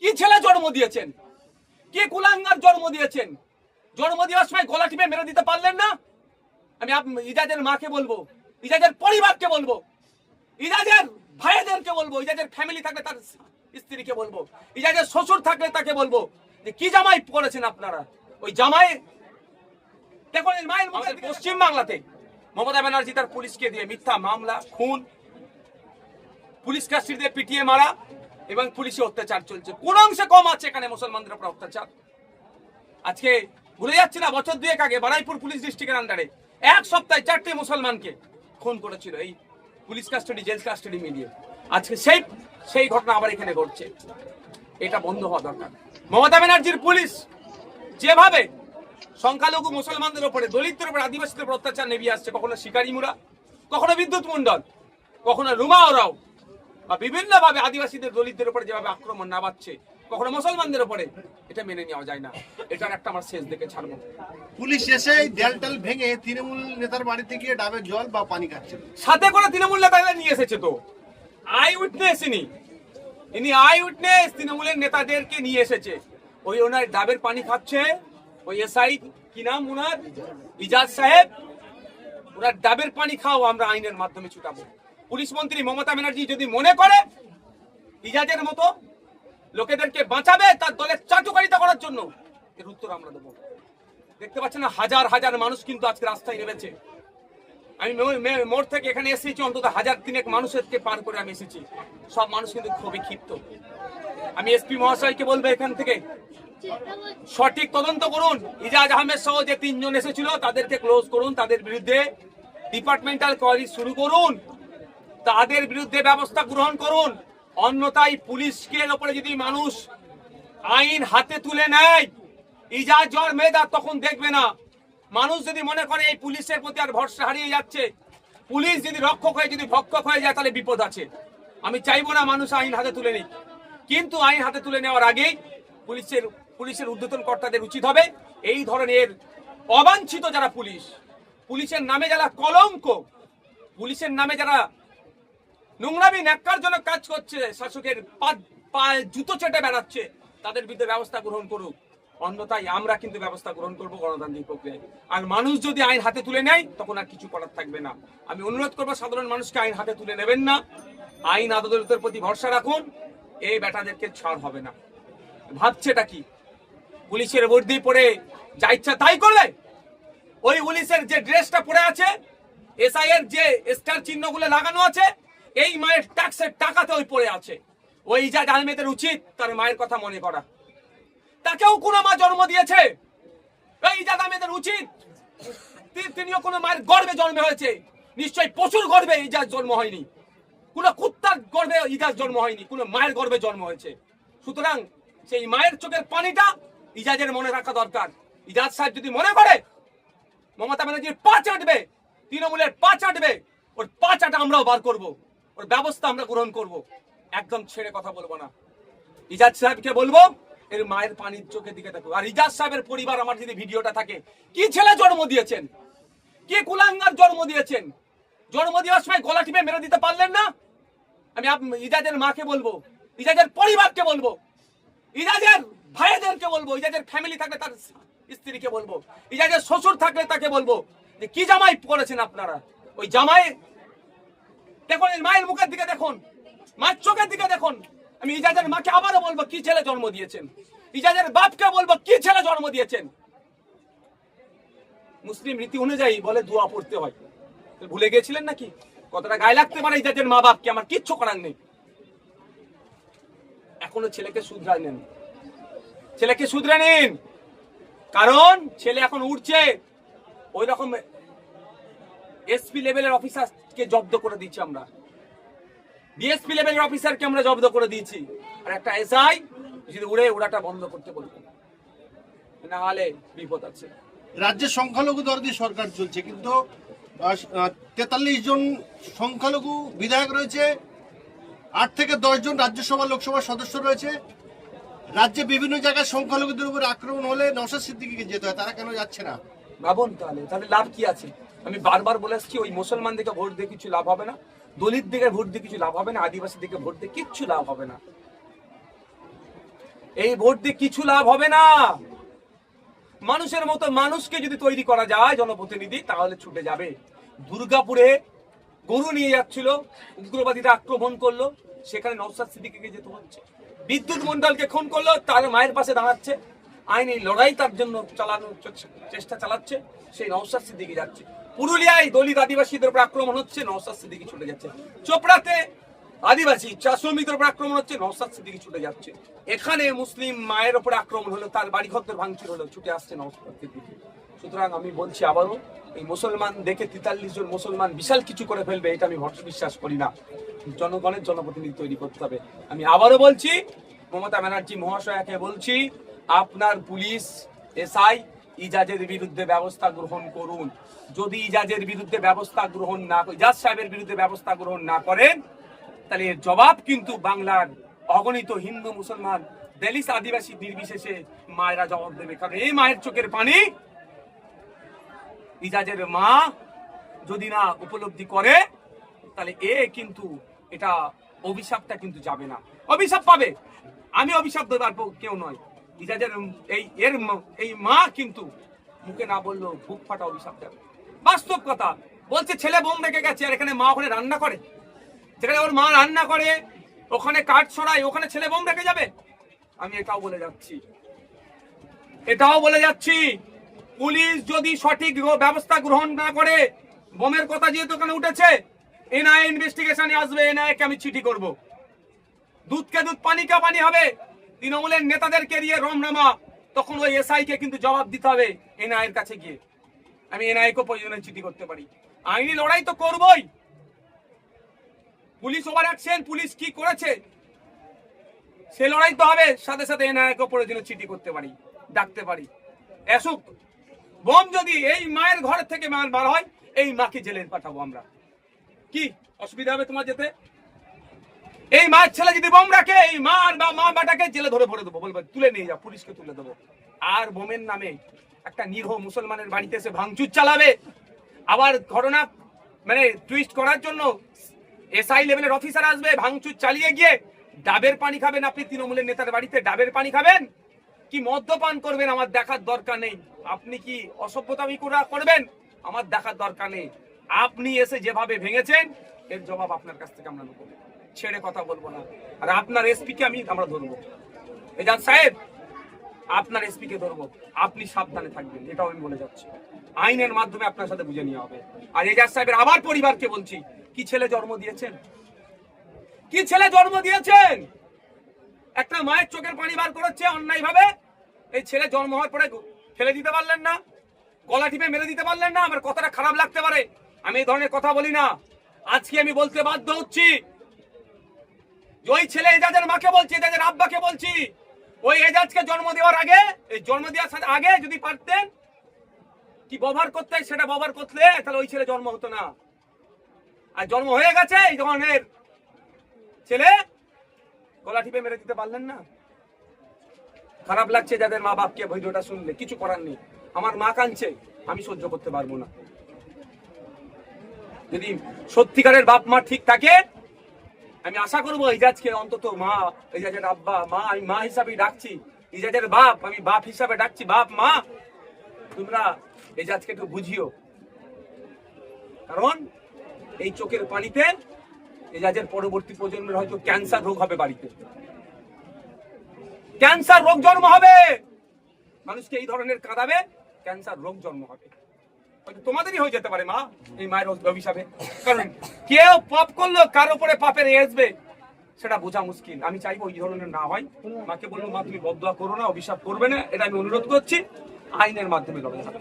কি ছেলে জন্ম দিয়েছেন, কি কুলাঙ্গার জন্ম দিয়েছেন। জন্ম দেওয়ার সময় গলা টিপে মেরে দিতে পারলেন না। আমি ইজাজের মাকে বলবো, ইজাজের পরিবারকে বলবো, ইজাজের ভাইদেরকে বলবো, ইজাজের ফ্যামিলি থাকলে তার স্ত্রীকে বলবো, ইজাজের শ্বশুর থাকলে তাকে বলবো যে কি জামাই করেছেন আপনারা। ওই জামাই দেখুন, মায়ের মুখে পশ্চিম বাংলাতে মমতা ব্যানার্জি তার পুলিশকে দিয়ে মিথ্যা মামলা, খুন, পুলিশ কাস্টডিতে পিটিয়ে মারা এবং পুলিশে অত্যাচার চলছে। কোন অংশে কম আছে এখানে মুসলমানদের উপর অত্যাচার? আজকে ভুলে যাচ্ছি না, বছর দুয়েক আগে বারাইপুর পুলিশ ডিস্ট্রিক্টের আন্ডারে এক সপ্তাহে 4টে মুসলমানকে খুন করেছিল এই পুলিশ কাস্টডি জেল কাস্টডি মিলিয়ে। আজকে সেই ঘটনা আবার এখানে ঘটছে। এটা বন্ধ হওয়া দরকার। মমতা ব্যানার্জির পুলিশ যেভাবে সংখ্যালঘু মুসলমানদের উপরে, দলিতদের উপরে, আদিবাসীদের উপর অত্যাচার নেমে আসছে, কখনো শিকারি মুরা, কখনো বিদ্যুৎ মন্ডল, কখনো রুমা ওরাও, বা বিভিন্ন ভাবে আদিবাসীদের দলিতদের উপরে যেভাবে আক্রমণ নামাচ্ছে, কখনো মুসলমানদের উপরে, এটা মেনে নেওয়া যায় না। এটার একটা আমার শেষ দেখে ছাড়বো। পুলিশ এসে দেয়াল ভেঙে তৃণমূল নেতার বাড়িতে গিয়ে ডাবের জল বা পানি খাচ্ছে, সাথে করে তৃণমূল নেতাদের নিয়ে এসেছে। তো আই উইটনেস, ইনি আই উইটনেস তৃণমূলের নেতাদেরকে নিয়ে এসেছে। ওই ওনার ডাবের পানি খাচ্ছে ওই এসআই, কি নাম ওনার, ইজাজ সাহেব। ওনার ডাবের পানি খাও আমরা আইনের মাধ্যমে ছুটাবো। পুলিশ মন্ত্রী মমতা ব্যানার্জি যদি মনে করে ইজাজের মতো লোকেদেরকে বাঁচাবে তার দলের চাটুকারিতা করার জন্য, এর উত্তর আমরা দেবো। দেখতে পাচ্ছেন না, হাজার হাজার মানুষ কিন্তু আজকে রাস্তায় নেমেছে। আমি মোড় থেকে এখানে এসেছি, অন্তত 1000-3 মানুষকে পার করে আমি এসেছি। সব মানুষ কিন্তু খুবই ক্ষিপ্ত। আমি এসপি মহাশয়কে বলবো এখান থেকে সঠিক তদন্ত করুন। ইজাজ আহমেদ সহ যে 3 জন এসেছিল তাদেরকে ক্লোজ করুন, তাদের বিরুদ্ধে ডিপার্টমেন্টাল কোয়ারি শুরু করুন, তাদের বিরুদ্ধে ব্যবস্থা গ্রহণ করুন। অন্যথায় পুলিশকে উপরে যদি মানুষ আইন হাতে তুলে নেয়, ইজাজ জ্বর মেধা তখন দেখবে না। মানুষ যদি মনে করে এই পুলিশের প্রতি আর ভরসা হারিয়ে যাচ্ছে, পুলিশ যদি রক্ষক হয়ে যদি ভক্ষক হয়ে যায়, তাহলে বিপদ আছে। আমি চাইবো না মানুষ আইন হাতে তুলে নিক, কিন্তু আইন হাতে তুলে নেওয়ার আগেই পুলিশের ঊর্ধ্বতন কর্তাদের উচিত হবে এই ধরনের অবাঞ্ছিত যারা পুলিশের নামে যারা কলঙ্ক, পুলিশের নামে যারা নোংরামি ন্যাক্কারজনক কাজ করছে, শাসকের পায়ে জুতো চেটে বেড়াচ্ছে, তাদের বিরুদ্ধে ব্যবস্থা গ্রহণ করুক। অন্যথায় আমরা কিন্তু ব্যবস্থা গ্রহণ করবো গণতান্ত্রিক প্রক্রিয়ায়। আর মানুষ যদি আইন হাতে তুলে নেয় তখন আর কিছু করার থাকবে না। আমি অনুরোধ করবো সাধারণ মানুষকে আইন হাতে তুলে নেবেন না, আইন আদালতের প্রতি ভরসা রাখুন। এই বেটাদেরকে ছাড় হবে না। ভাবছেটা কি, পুলিশের বর্দি পরে যা ইচ্ছা তাই করলে? ওই পুলিশের যে ড্রেসটা পরে আছে, এসআই এর যে স্টার চিহ্নগুলো লাগানো আছে, এই মায়ের ট্যাক্সের টাকাতে ওই পড়ে আছে। ওই ইজাজ আহমেদের উচিত তার মায়ের কথা মনে করা। তাকেও কোন মা জন্ম দিয়েছে, এই ইজাজ আহমেদের উচিত, তিনিও কোন মায়ের গর্ভে জন্ম হয়েছে। নিশ্চয়ই পশুর গর্ভে ইজাজ জন্ম হয়নি, কোন কুত্তার গর্ভে ইজাজ জন্ম হয়নি, কোন মায়ের গর্ভে জন্ম হয়েছে। সুতরাং সেই মায়ের চোখের পানিটা ইজাজের মনে রাখা দরকার। ইজাজ সাহেব যদি মনে করে মমতা ব্যানার্জির পা চাটবে, তৃণমূলের পা চাটবে, ওর পা চাটা আমরাও বার করবো, ওর ব্যবস্থা আমরা গ্রহণ করব। একদম ছেড়ে কথা বলবো না। ইজাজ সাহেবকে বলবো এর মায়ের পানির চোখের দিকে দেখো। আর ইজাজ সাহেবের পরিবার আমার যদি ভিডিওটা থাকে, কি ছেলে জন্ম দিয়েছেন, কি কুলাঙ্গার জন্ম দিয়েছেন। জন্ম দেওয়ার সময় গলা টিপে মেরে দিতে পারলেন না। আমি ইজাজের মাকে বলবো, ইজাজের পরিবারকে বলবো, ইজাজের ভাইদেরকে বলবো, ইজাজের ফ্যামিলি থাকলে তার স্ত্রীকে বলবো, ইজাজের শ্বশুর থাকলে তাকে বলবো যে কি জামাই করেছেন আপনারা। ওই জামাই দেখুন, মায়ের মুখের দিকে দেখুন, মায়ের চোখের দিকে দেখুন। আমি ইজাজের মাকে আবারও বলবো কি ছেলে জন্ম দিয়েছেন, ইজাজের বাপকে বলবো কি ছেলে জন্ম দিয়েছেন। মুসলিম রীতি অনুযায়ী বলে দোয়া পড়তে হয়, ভুলে গিয়েছিলেন নাকি? কতটা গায়ে লাগতে পারে ইজাজের মা বাপকে, আমার কিচ্ছু করার নেই। এখনো ছেলেকে শুধরায় নেন, ছেলেকে শুধরে নিন, কারণ ছেলে এখন উঠছে। ওই রকম এসপি লেভেলের অফিসারকে জব্দ করে দিচ্ছি আমরা, ডিএসপি লেভেলের অফিসারকে আমরা জব্দ করে দিয়েছি। আর একটা এসআই যদি উড়াটা বন্ধ করতে বলবো, না হলে বিপদ আছে। রাজ্যে সংখ্যালঘু দরদি সরকার চলছে, কিন্তু 43 জন সংখ্যালঘু বিধায়ক রয়েছে, 8 থেকে 10 জন রাজ্যসভা লোকসভার সদস্য রয়েছে। রাজ্যে বিভিন্ন জায়গায় সংখ্যালঘুদের উপর আক্রমণ হলে নওশাদ সিদ্দিকীকে যেতে হয়, তারা কেন যাচ্ছে না? ভাবুন তাহলে লাভ কি আছে? আমি বারবার বলে আসছি, ওই মুসলমান দিকে ভোট দিয়ে কিছু লাভ হবে না, দলিত দিকে ভোট দিয়ে কিছু লাভ হবে না, আদিবাসী দিকে ভোট দিয়ে কিচ্ছু লাভ হবে না। এই ভোট দিয়ে কিছু লাভ হবে না। মানুষের মতো মানুষকে যদি তৈরি করা যায় জনপ্রতিনিধি, তাহলে ছুটে যাবে। দুর্গাপুরে গরু নিয়ে যাচ্ছিল, উগ্রবাদীরা আক্রমণ করলো, সেখানে নওশাদ সিদ্দিকীকে যেতে হচ্ছে। বিদ্যুৎ মন্ডলকে খুন করলো, তার মায়ের পাশে দাঁড়াচ্ছে, আইনি লড়াই তার জন্য চালানোর চেষ্টা চালাচ্ছে, সেই নওশাদ সিদ্দিকী যাচ্ছে। পুরুলিয়ায় দলিত আদিবাসীদের উপর আক্রমণ হচ্ছে, নওশাদ সিদ্দিকী ছুটে যাচ্ছে। চোপড়াতে আদিবাসী চা শ্রমিকদের উপর আক্রমণ হচ্ছে, নওশাদ সিদ্দিকী ছুটে যাচ্ছে। এখানে মুসলিম মায়ের উপর আক্রমণ হলো, তার বাড়ি ঘর ভাঙচুর হলো, ছুটে আসছে নওশাদ সিদ্দিকী। সুতরাং আমি বলছি আবারও, এই মুসলমান দেখে 43 জন মুসলমান বিশাল কিছু করে ফেলবে, এটা আমি বিশ্বাস করি না। জনগণের জনপ্রতিনিধি তৈরি করতে হবে। আমি আবারও বলছি, মমতা ব্যানার্জি মহাশয়াকে বলছি, আপনার পুলিশ এসআই ইজাজের বিরুদ্ধে ব্যবস্থা গ্রহণ করুন। যদি ইজাজের বিরুদ্ধে ব্যবস্থা গ্রহণ না, ইজাজ সাহেবের বিরুদ্ধে ব্যবস্থা গ্রহণ না করেন, তাহলে এর জবাব কিন্তু বাংলার অগণিত হিন্দু মুসলমান দলিত আদিবাসী নির্বিশেষে মায়েরা জবাব দেবে। কারণ এই মায়ের চোখের পানি ইজাজের মা যদি না উপলব্ধি করে, তাহলে কিন্তু এটা অভিশাপটা কিন্তু যাবে না, অভিশাপ পাবে। আমি অভিশাপ দেবার কেউ নয়। ইজাজের এই মা কিন্তু মুখে না বললেও বুক ফাটা অভিশাপ দেবে। বাস্তব কথা বলছে, ছেলে বোম রেখে গেছে, আর এখানে মা ওখানে রান্না করে, যেখানে ওর মা রান্না করে, ওখানে কাঠ ছড়ায়, ওখানে ছেলে বোম রেখে যাবে। আমি এটাও বলে যাচ্ছি, পুলিশ যদি সঠিক ব্যবস্থা গ্রহণ না করে, বোমের কথা যেহেতু ওখানে উঠেছে, এনআইএ ইনভেস্টিগেশনে আসবে, এনআইএ আমি চিঠি করব। দুধকে দুধ পানিকে পানি হবে। তৃণমূলের নেতাদেরকে দিয়ে রমনামা, তখন ওই এসআই কে কিন্তু জবাব দিতে হবে এনআইএর কাছে গিয়ে। আমি এনআইএ কে প্রয়োজনে চিঠি করতে পারি, আইনি লড়াই তো করবই। পুলিশ ওভার অ্যাকশন, পুলিশ কি করেছে সে লড়াই তো হবে, সাথে সাথে এনআইএ কে প্রয়োজনে চিঠি করতে পারি, ডাকতে পারি। এসুক বোম যদি এই মায়ের ঘর থেকে বার হয়, এই মাকে জেলে পাঠাবো আমরা। কি অসুবিধা হবে তোমার যেতে? এই মায়ের ছেলে যদি বোম রাখে, এই মা আর মা বাটাকে জেলে ধরে ভরে দেবো, বলবো তুলে নিয়ে যাও, পুলিশকে তুলে দেবো। আর বোমের নামে একটা নিরীহ মুসলমানের বাড়িতে এসে ভাঙচুর চালাবে, আবার ঘটনা টুইস্ট করার জন্য এসআই লেভেলের অফিসার আসবে, ভাঙচুর চালিয়ে গিয়ে ডাবের পানি খাবেন। আপনি তৃণমূলের নেতার বাড়িতে ডাবের পানি খাবেন, কি মদ্যপান করবেন আমার দেখার দরকার নেই। আপনি কি অসভ্যতামি করবেন আমার দেখার দরকার নেই। আপনি এসে যেভাবে ভেঙেছেন, এর জবাব আপনার কাছ থেকে আমরা নেব, ছেড়ে কথা বলবো না। আর আপনার এসপি কে আমরা ধরবো, এজাজ সাহেব আপনার এসপি কে ধরবো, আপনি সাবধানে থাকবেন, এটাও আমি বলে যাচ্ছি। আইনের মাধ্যমে আপনার সাথে বুঝে নেওয়া হবে। আর এজাজ সাহেবের আবার পরিবারকে বলছি, কি ছেলে জন্ম দিয়েছেন, কি ছেলে জন্ম দিয়েছেন। একটা মায়ের চোখের পানি বার করেছে অন্যায় ভাবে, এই ছেলে জন্ম হওয়ার পরে ফেলে দিতে পারলেন না, গলা টিপে মেরে দিতে পারলেন না। আমার কথাটা খারাপ লাগতে পারে, আমি এই ধরনের কথা বলি না। আজকে আমি বলতে বাধ্য হচ্ছি, ওই ছেলে এজাজের মাকে বলছি, এজাজের আব্বাকে বলছি, ওই এজাজকে জন্ম দেওয়ার আগে, এই জন্ম দেওয়ার আগে যদি পারতেন কি ব্যবহার করতে, সেটা ব্যবহার করতে, তাহলে ওই ছেলে জন্ম হতো না। আর জন্ম হয়ে গেছে, এই ধরনের ছেলে গলা টিপে মেরে দিতে পারলেন না। খারাপ লাগছে যাদের মা বাপকে ভিডিওটা শুনলে, কিছু করার নেই। আমার মা কাঁদছে, আমি সহ্য করতে পারবো না। যদি সত্যিকারের বাপ মা ঠিক থাকে, আমি আশা করবো ইজাজকে অন্তত মা, ইজাজের আব্বা মা, আমি মা হিসাবেই ডাকছি, ইজাজের বাপ আমি বাপ হিসাবে ডাকছি, বাপ মা তোমরা ইজাজকে একটু বুঝিও। কারণ এই চোখের পানিতে ইজাজের পরবর্তী প্রজন্মের হয়তো ক্যান্সার রোগ হবে, বাড়িতে ক্যান্সার রোগ জন্ম হবে, মানুষকে এই ধরনের কাঁদাবে, ক্যান্সার রোগ জন্ম হবে। তোমাদেরই হয়ে যেতে পারে মা, এই মায়ের অভিশাপে। কারণ কেউ পাপ করলো, কার উপরে পাপের আসবে সেটা বোঝা মুশকিল। আমি চাইবো ওই ধরনের না হয়। মাকে বলবো, মা তুমি বদদোয়া করো না, অভিশাপ করবে না, এটা আমি অনুরোধ করছি। আইনের মাধ্যমে লড়াই হবে।